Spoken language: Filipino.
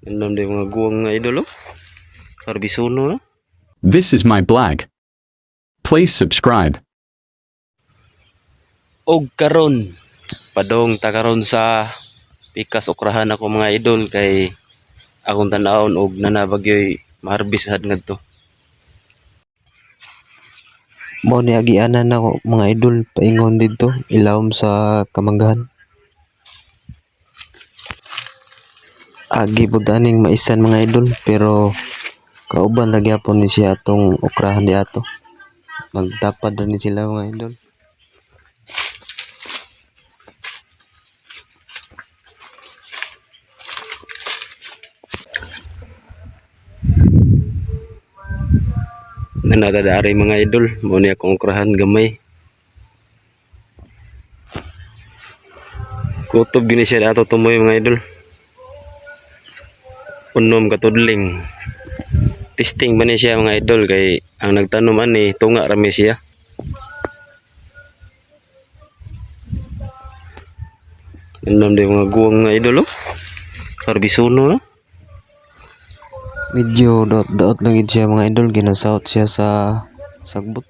Nandun din mga guwang nga idol, oh. Karbisuno, no? This is my blog. Please subscribe. Og karon, padong ta karon sa pikas okrahan ako mga idol kay akong tan-awon og nanabagyoy maharbisad ngadto. Mo ni agianan nako mga idol paingon dito ilawom sa Kamanggahan. Agi pud aning maisan mga idol pero kauban lagi apon ni siya atong okrahan di ato. Nagtapad na ni sila mga idol. Nanadadari mga idol, mo ni akong okrahan gamay. Kutob gini siya ato tumoy mga idol. Unom katudling. Testing ba ni siya mga idol kay ang nagtanom ani tunga rami siya. Nandun din mga guwang nga idol, oh. Karbisuno, no? Medyo daot-daot lang gid siya mga idol ginasawt siya sa sagbot.